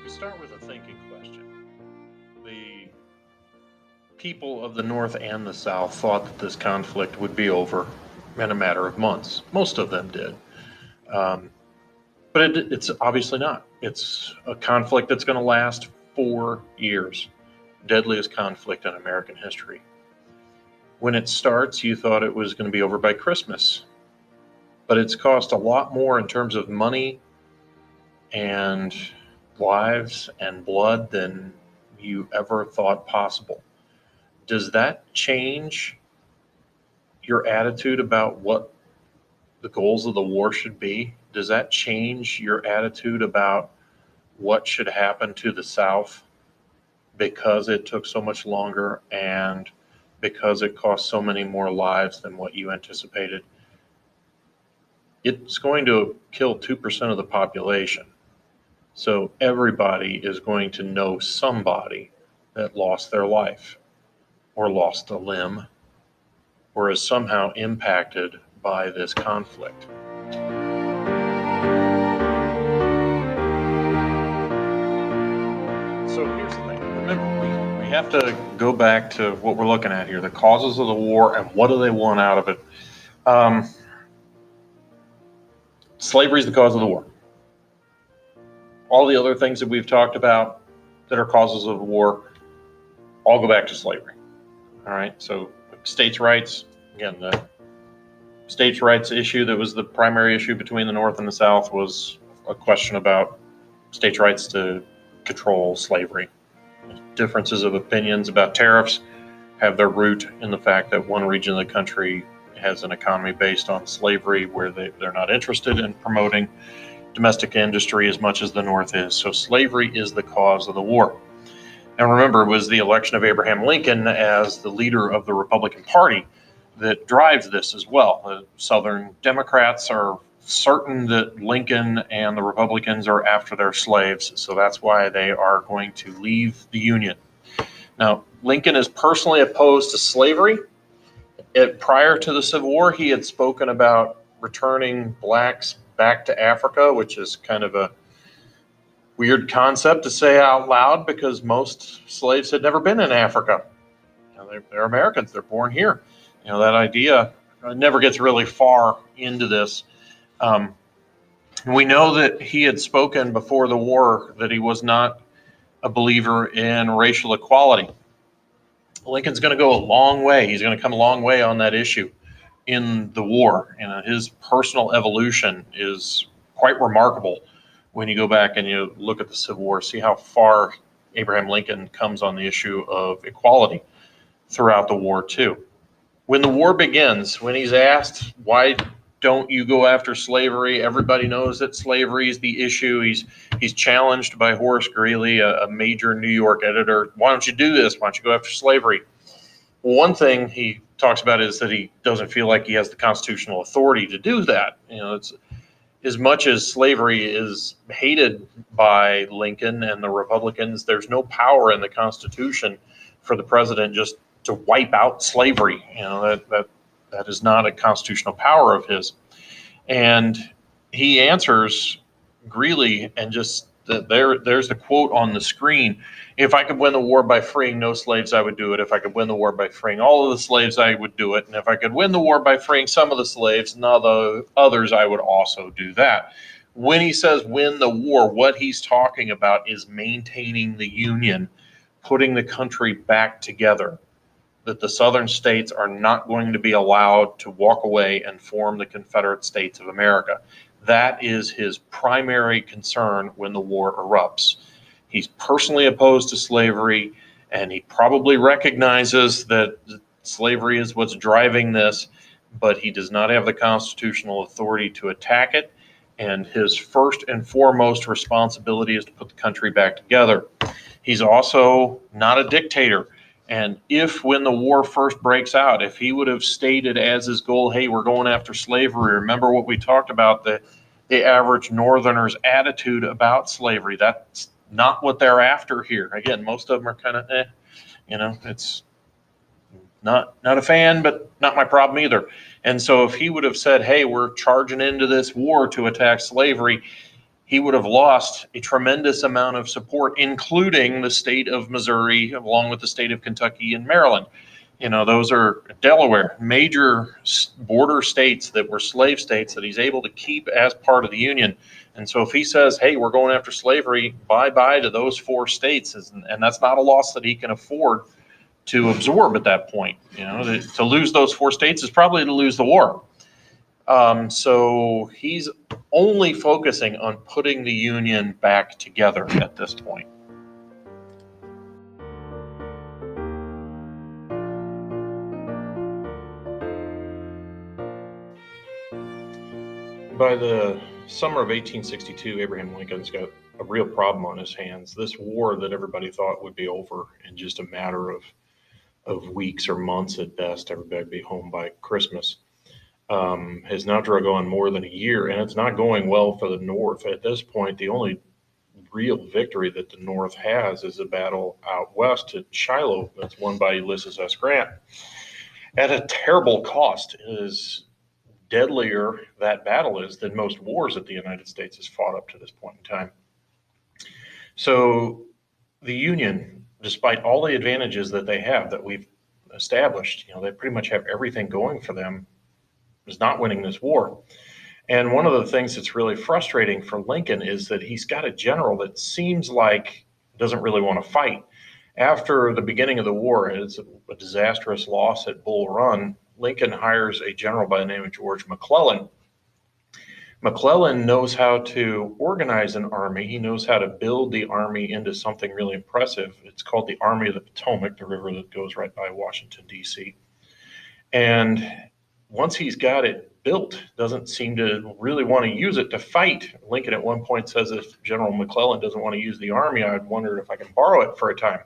Start with a thinking question. The people of the North and the South thought that this conflict would be over in a matter of months. Most of them did. Um, but it's obviously not. It's a conflict that's going to last 4 years. Deadliest conflict in American history. When it starts, you thought it was going to be over by Christmas. But it's cost a lot more in terms of money and lives and blood than you ever thought possible. Does that change your attitude about what the goals of the war should be? Does that change your attitude about what should happen to the South because it took so much longer and because it cost so many more lives than what you anticipated? It's going to kill 2% of the population. So everybody is going to know somebody that lost their life or lost a limb or is somehow impacted by this conflict. So here's the thing. Remember, we have to go back to what we're looking at here, the causes of the war and what do they want out of it. Slavery is the cause of the war. All the other things that we've talked about that are causes of the war all go back to slavery. All right, so states' rights, again, the states' rights issue that was the primary issue between the North and the South was a question about states' rights to control slavery. Differences of opinions about tariffs have their root in the fact that one region of the country has an economy based on slavery where they're not interested in promoting domestic industry as much as the North is. So slavery is the cause of the war. And remember, it was the election of Abraham Lincoln as the leader of the Republican Party that drives this as well. The Southern Democrats are certain that Lincoln and the Republicans are after their slaves, so that's why they are going to leave the Union. Now, Lincoln is personally opposed to slavery. Prior to the Civil War, he had spoken about returning blacks back to Africa, which is kind of a weird concept to say out loud because most slaves had never been in Africa. They're Americans, they're born here. That idea never gets really far into this. We know that he had spoken before the war that he was not a believer in racial equality. Lincoln's going to go a long way. He's going to come a long way on that issue in the war. And his personal evolution is quite remarkable when you go back and you look at the Civil War, see how far Abraham Lincoln comes on the issue of equality throughout the war too. When the war begins, when he's asked, why don't you go after slavery? Everybody knows that slavery is the issue. He's challenged by Horace Greeley, a major New York editor. Why don't you do this? Why don't you go after slavery? One thing he talks about is that he doesn't feel like he has the constitutional authority to do that. It's as much as slavery is hated by Lincoln and the Republicans, there's no power in the Constitution for the president just to wipe out slavery. That is not a constitutional power of his. And he answers Greeley, and just there's the quote on the screen. If I could win the war by freeing no slaves, I would do it. If I could win the war by freeing all of the slaves, I would do it. And if I could win the war by freeing some of the slaves and the others, I would also do that. When he says win the war, what he's talking about is maintaining the Union, putting the country back together. That the Southern states are not going to be allowed to walk away and form the Confederate States of America. That is his primary concern when the war erupts. He's personally opposed to slavery, and he probably recognizes that slavery is what's driving this, but he does not have the constitutional authority to attack it. And his first and foremost responsibility is to put the country back together. He's also not a dictator. And if, when the war first breaks out, if he would have stated as his goal, hey, we're going after slavery, remember what we talked about, the average Northerner's attitude about slavery. That's not what they're after here. Again, most of them are kind of, it's not a fan, but not my problem either. And so if he would have said, hey, we're charging into this war to attack slavery, he would have lost a tremendous amount of support, including the state of Missouri, along with the state of Kentucky and Maryland. Those are Delaware, major border states that were slave states that he's able to keep as part of the Union. And so if he says, hey, we're going after slavery, bye-bye to those 4 states, and that's not a loss that he can afford to absorb at that point. To lose those 4 states is probably to lose the war. So he's only focusing on putting the Union back together at this point. By the summer of 1862, Abraham Lincoln's got a real problem on his hands. This war that everybody thought would be over in just a matter of weeks or months at best, everybody would be home by Christmas, has now drug on more than a year, and it's not going well for the North. At this point, the only real victory that the North has is a battle out west at Shiloh that's won by Ulysses S. Grant at a terrible cost. It is deadlier, that battle is, than most wars that the United States has fought up to this point in time. So the Union, despite all the advantages that they have that we've established, they pretty much have everything going for them, is not winning this war. And one of the things that's really frustrating for Lincoln is that he's got a general that seems like doesn't really want to fight. After the beginning of the war, it's a disastrous loss at Bull Run. Lincoln hires a general by the name of George McClellan. McClellan knows how to organize an army. He knows how to build the army into something really impressive. It's called the Army of the Potomac, the river that goes right by Washington, D.C. And once he's got it built, doesn't seem to really want to use it to fight. Lincoln at one point says, if General McClellan doesn't want to use the army, I'd wonder if I can borrow it for a time.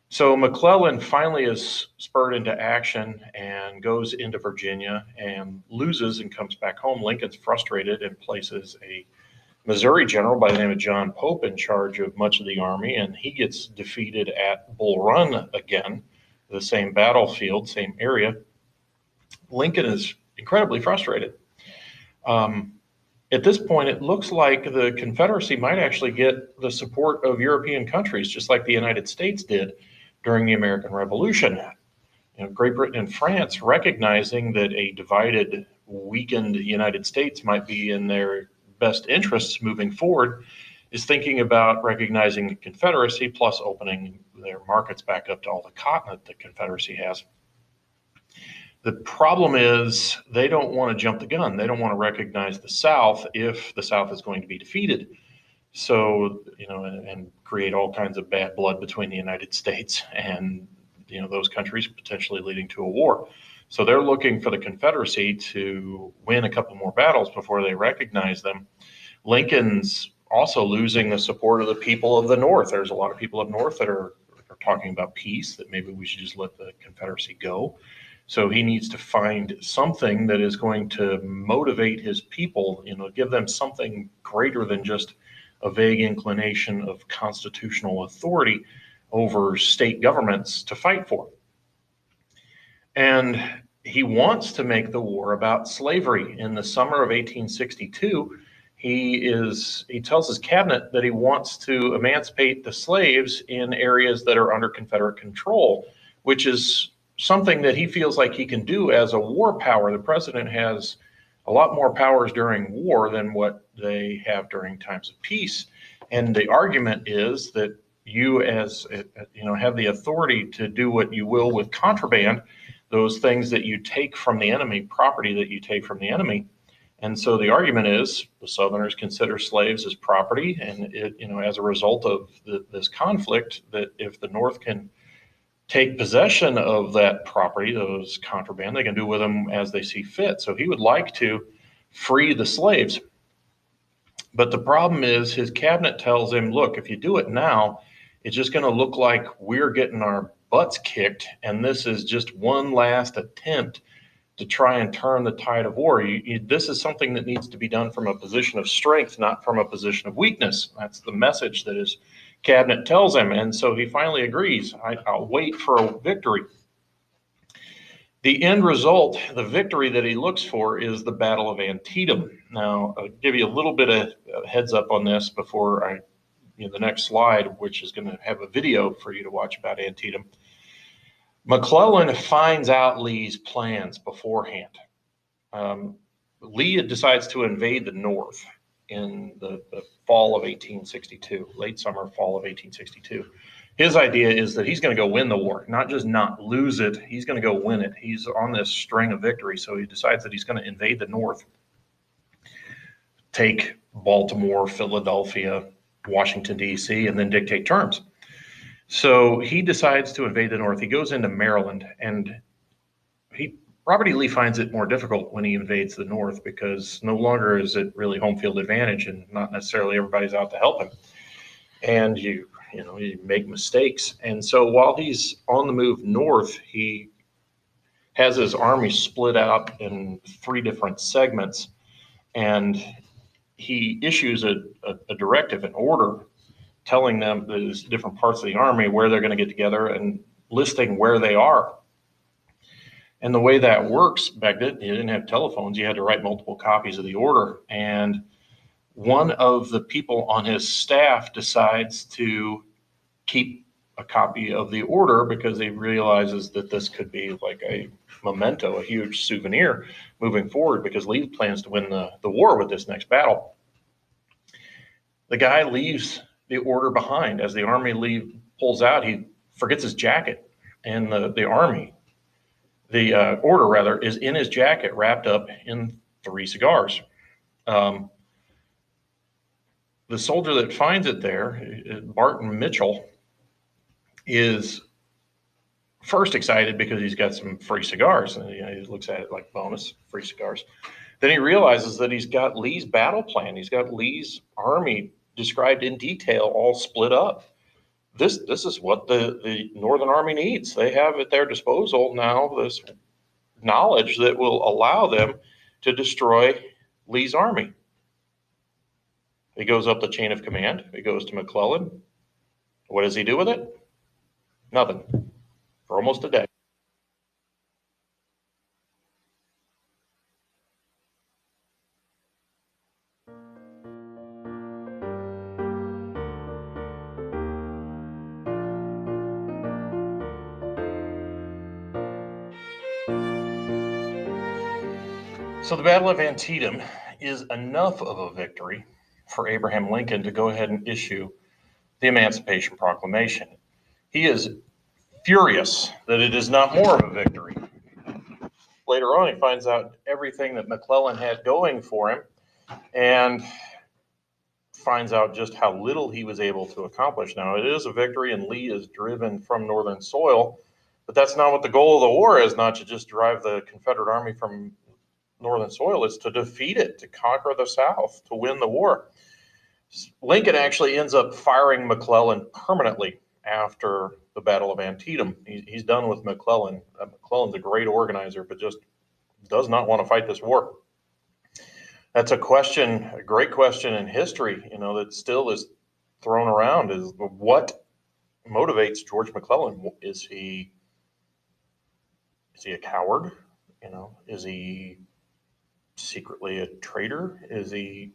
So McClellan finally is spurred into action and goes into Virginia and loses and comes back home. Lincoln's frustrated and places a Missouri general by the name of John Pope in charge of much of the army, and he gets defeated at Bull Run again, the same battlefield, same area. Lincoln is incredibly frustrated. At this point, it looks like the Confederacy might actually get the support of European countries, just like the United States did during the American Revolution. Great Britain and France, recognizing that a divided, weakened United States might be in their best interests moving forward, is thinking about recognizing the Confederacy, plus opening their markets back up to all the cotton that the Confederacy has. The problem is they don't want to jump the gun. They don't want to recognize the South if the South is going to be defeated. So, and create all kinds of bad blood between the United States and, those countries, potentially leading to a war. So they're looking for the Confederacy to win a couple more battles before they recognize them. Lincoln's also losing the support of the people of the North. There's a lot of people up north that are talking about peace, that maybe we should just let the Confederacy go. So he needs to find something that is going to motivate his people, give them something greater than just a vague inclination of constitutional authority over state governments to fight for. And he wants to make the war about slavery. In the summer of 1862, he tells his cabinet that he wants to emancipate the slaves in areas that are under Confederate control, which is something that he feels like he can do as a war power. The president has a lot more powers during war than what they have during times of peace. And the argument is that you have the authority to do what you will with contraband, those things that you take from the enemy, property that you take from the enemy. And so the argument is the Southerners consider slaves as property, and as a result of this conflict, that if the North can take possession of that property, those contraband, they can do with them as they see fit. So he would like to free the slaves. But the problem is his cabinet tells him, look, if you do it now, it's just going to look like we're getting our butts kicked, and this is just one last attempt to try and turn the tide of war. This is something that needs to be done from a position of strength, not from a position of weakness. That's the message that his cabinet tells him. And so he finally agrees. I'll wait for a victory. The end result, the victory that he looks for, is the Battle of Antietam. Now, I'll give you a little bit of heads up on this before the next slide, which is going to have a video for you to watch about Antietam. McClellan finds out Lee's plans beforehand. Lee decides to invade the North in the fall of 1862, late summer, fall of 1862. His idea is that he's going to go win the war, not just not lose it. He's going to go win it. He's on this string of victories, so he decides that he's going to invade the North, take Baltimore, Philadelphia, Washington, D.C., and then dictate terms. So he decides to invade the North. He goes into Maryland, and Robert E. Lee finds it more difficult when he invades the North because no longer is it really home field advantage, and not necessarily everybody's out to help him. And you make mistakes. And so while he's on the move north, he has his army split out in 3 different segments, and he issues a directive, an order, telling them these different parts of the army where they're going to get together and listing where they are. And the way that works back then, you didn't have telephones. You had to write multiple copies of the order. And one of the people on his staff decides to keep a copy of the order because he realizes that this could be like a memento, a huge souvenir moving forward, because Lee plans to win the war with this next battle. The guy leaves the order behind. As the army pulls out, he forgets his jacket, and the order rather is in his jacket, wrapped up in 3 cigars. The soldier that finds it there, Barton Mitchell, is first excited because he's got some free cigars, and he looks at it like bonus, free cigars. Then he realizes that he's got Lee's battle plan. He's got Lee's army described in detail, all split up. This is what the Northern Army needs. They have at their disposal now this knowledge that will allow them to destroy Lee's army. He goes up the chain of command. He goes to McClellan. What does he do with it? Nothing. For almost a day. So the Battle of Antietam is enough of a victory for Abraham Lincoln to go ahead and issue the Emancipation Proclamation. He is furious that it is not more of a victory. Later on, he finds out everything that McClellan had going for him and finds out just how little he was able to accomplish. Now, it is a victory, and Lee is driven from northern soil, but that's not what the goal of the war is, not to just drive the Confederate Army from northern soil. It's to defeat it, to conquer the South, to win the war. Lincoln actually ends up firing McClellan permanently after the Battle of Antietam. He's done with McClellan. McClellan's a great organizer, but just does not want to fight this war. That's a great question in history, that still is thrown around, is what motivates George McClellan? Is he a coward? Is he secretly a traitor? Is he,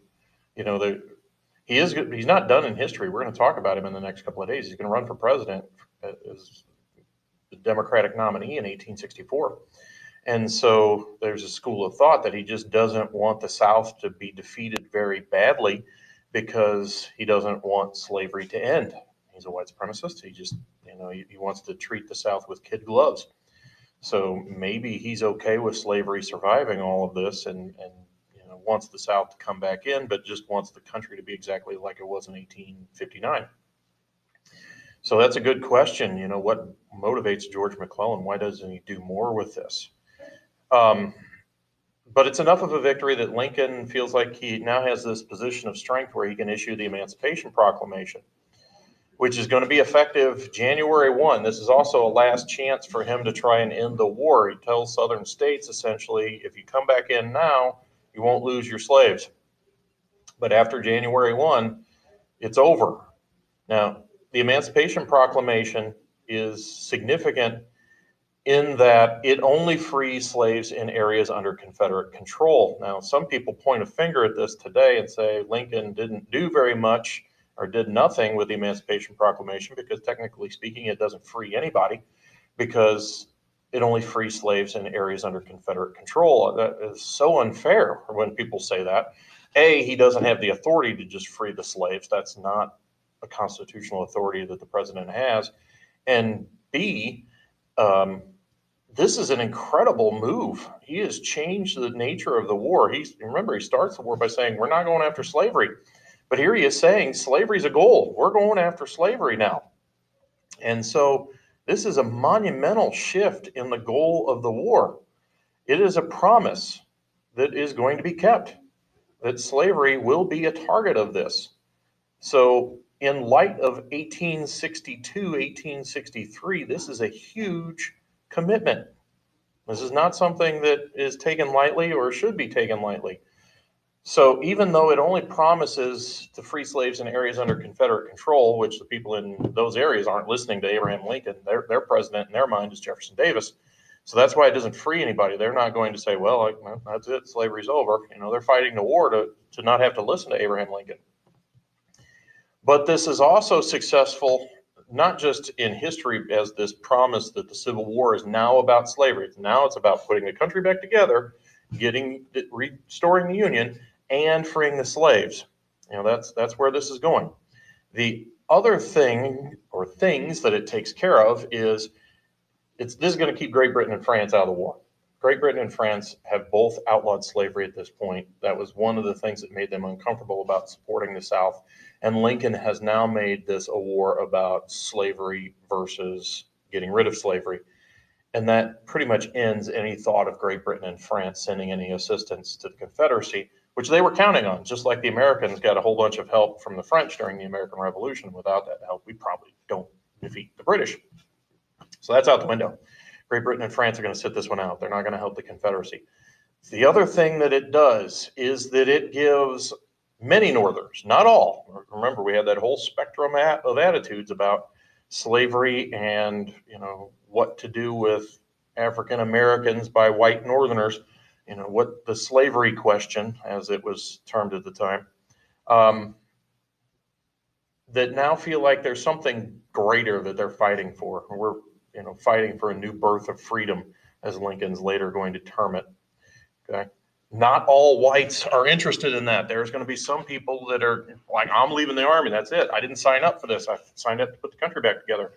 he's not done in history. We're going to talk about him in the next couple of days. He's going to run for president as the Democratic nominee in 1864. And so there's a school of thought that he just doesn't want the South to be defeated very badly because he doesn't want slavery to end. He's a white supremacist. He just, he wants to treat the South with kid gloves. So maybe he's okay with slavery surviving all of this and wants the South to come back in, but just wants the country to be exactly like it was in 1859. So that's a good question. What motivates George McClellan? Why doesn't he do more with this? But it's enough of a victory that Lincoln feels like he now has this position of strength where he can issue the Emancipation Proclamation, which is going to be effective January 1. This is also a last chance for him to try and end the war. He tells southern states, essentially, if you come back in now, you won't lose your slaves. But after January 1, it's over. Now, the Emancipation Proclamation is significant in that it only frees slaves in areas under Confederate control. Now, some people point a finger at this today and say Lincoln didn't do very much or did nothing with the Emancipation Proclamation because technically speaking, it doesn't free anybody because it only frees slaves in areas under Confederate control. That is so unfair when people say that. A, he doesn't have the authority to just free the slaves. That's not a constitutional authority that the president has. And B, this is an incredible move. He has changed the nature of the war. Remember, he starts the war by saying, we're not going after slavery. But here he is saying slavery is a goal. We're going after slavery now. And so this is a monumental shift in the goal of the war. It is a promise that is going to be kept, that slavery will be a target of this. So in light of 1862, 1863, this is a huge commitment. This is not something that is taken lightly or should be taken lightly. So even though it only promises to free slaves in areas under Confederate control, which the people in those areas aren't listening to Abraham Lincoln, their president in their mind is Jefferson Davis. So that's why it doesn't free anybody. They're not going to say, well, that's it, slavery's over. They're fighting the war to not have to listen to Abraham Lincoln. But this is also successful, not just in history as this promise that the Civil War is now about slavery. Now it's about putting the country back together, restoring the Union, and freeing the slaves. That's where this is going. The other thing or things that it takes care of is this is going to keep Great Britain and France out of the war. Great Britain and France have both outlawed slavery at this point. That was one of the things that made them uncomfortable about supporting the South. And Lincoln has now made this a war about slavery versus getting rid of slavery. And that pretty much ends any thought of Great Britain and France sending any assistance to the Confederacy, which they were counting on, just like the Americans got a whole bunch of help from the French during the American Revolution. Without that help, we probably don't defeat the British. So that's out the window. Great Britain and France are going to sit this one out. They're not going to help the Confederacy. The other thing that it does is that it gives many Northerners, not all. Remember, we had that whole spectrum of attitudes about slavery and, what to do with African Americans by white Northerners, what the slavery question, as it was termed at the time, that now feel like there's something greater that they're fighting for. We're, fighting for a new birth of freedom, as Lincoln's later going to term it. Okay. Not all whites are interested in that. There's going to be some people that are like, I'm leaving the Army. That's it. I didn't sign up for this. I signed up to put the country back together.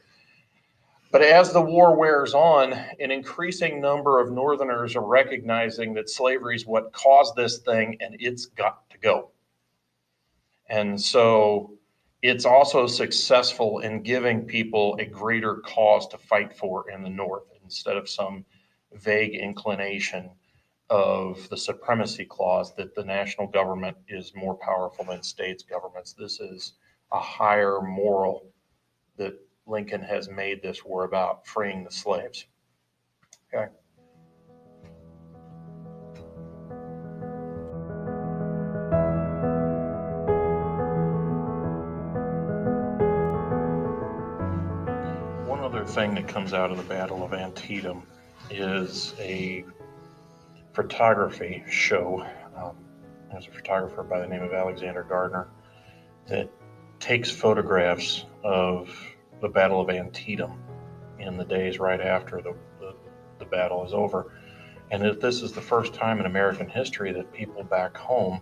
But as the war wears on, an increasing number of Northerners are recognizing that slavery is what caused this thing and it's got to go. And so it's also successful in giving people a greater cause to fight for in the North instead of some vague inclination of the supremacy clause that the national government is more powerful than states' governments. This is a higher moral that Lincoln has made this war about freeing the slaves. Okay. One other thing that comes out of the Battle of Antietam is a photography show. There's a photographer by the name of Alexander Gardner that takes photographs of the Battle of Antietam in the days right after the battle is over. And if this is the first time in American history that people back home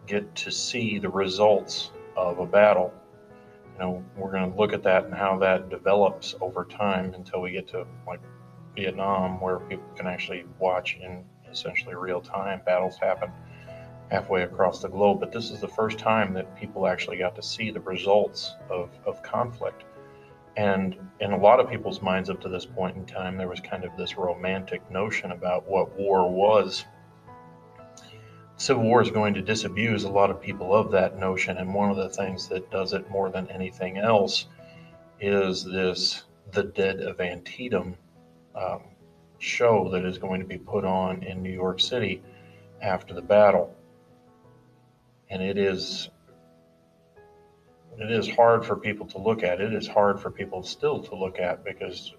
get to see the results of a battle. We're going to look at that and how that develops over time until we get to like Vietnam, where people can actually watch in essentially real time. Battles happen halfway across the globe, but this is the first time that people actually got to see the results of conflict. And in a lot of people's minds up to this point in time, there was kind of this romantic notion about what war was. Civil War is going to disabuse a lot of people of that notion, and one of the things that does it more than anything else is The Dead of Antietam show that is going to be put on in New York City after the battle. And it is it is hard for people to look at. It is hard for people still to look at because,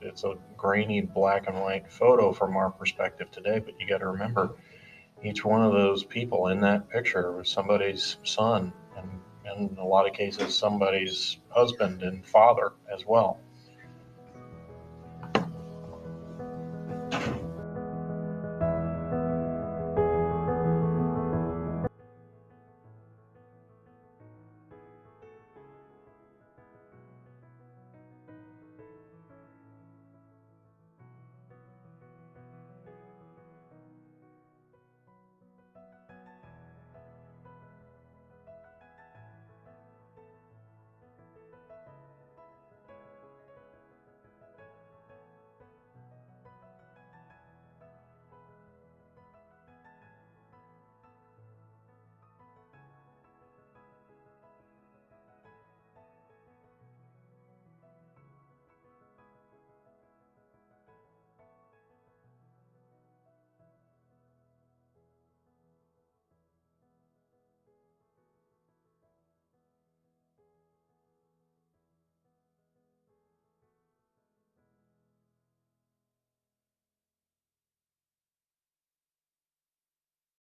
it's a grainy black and white photo from our perspective today. But you got to remember, each one of those people in that picture was somebody's son, and in a lot of cases, somebody's husband and father as well.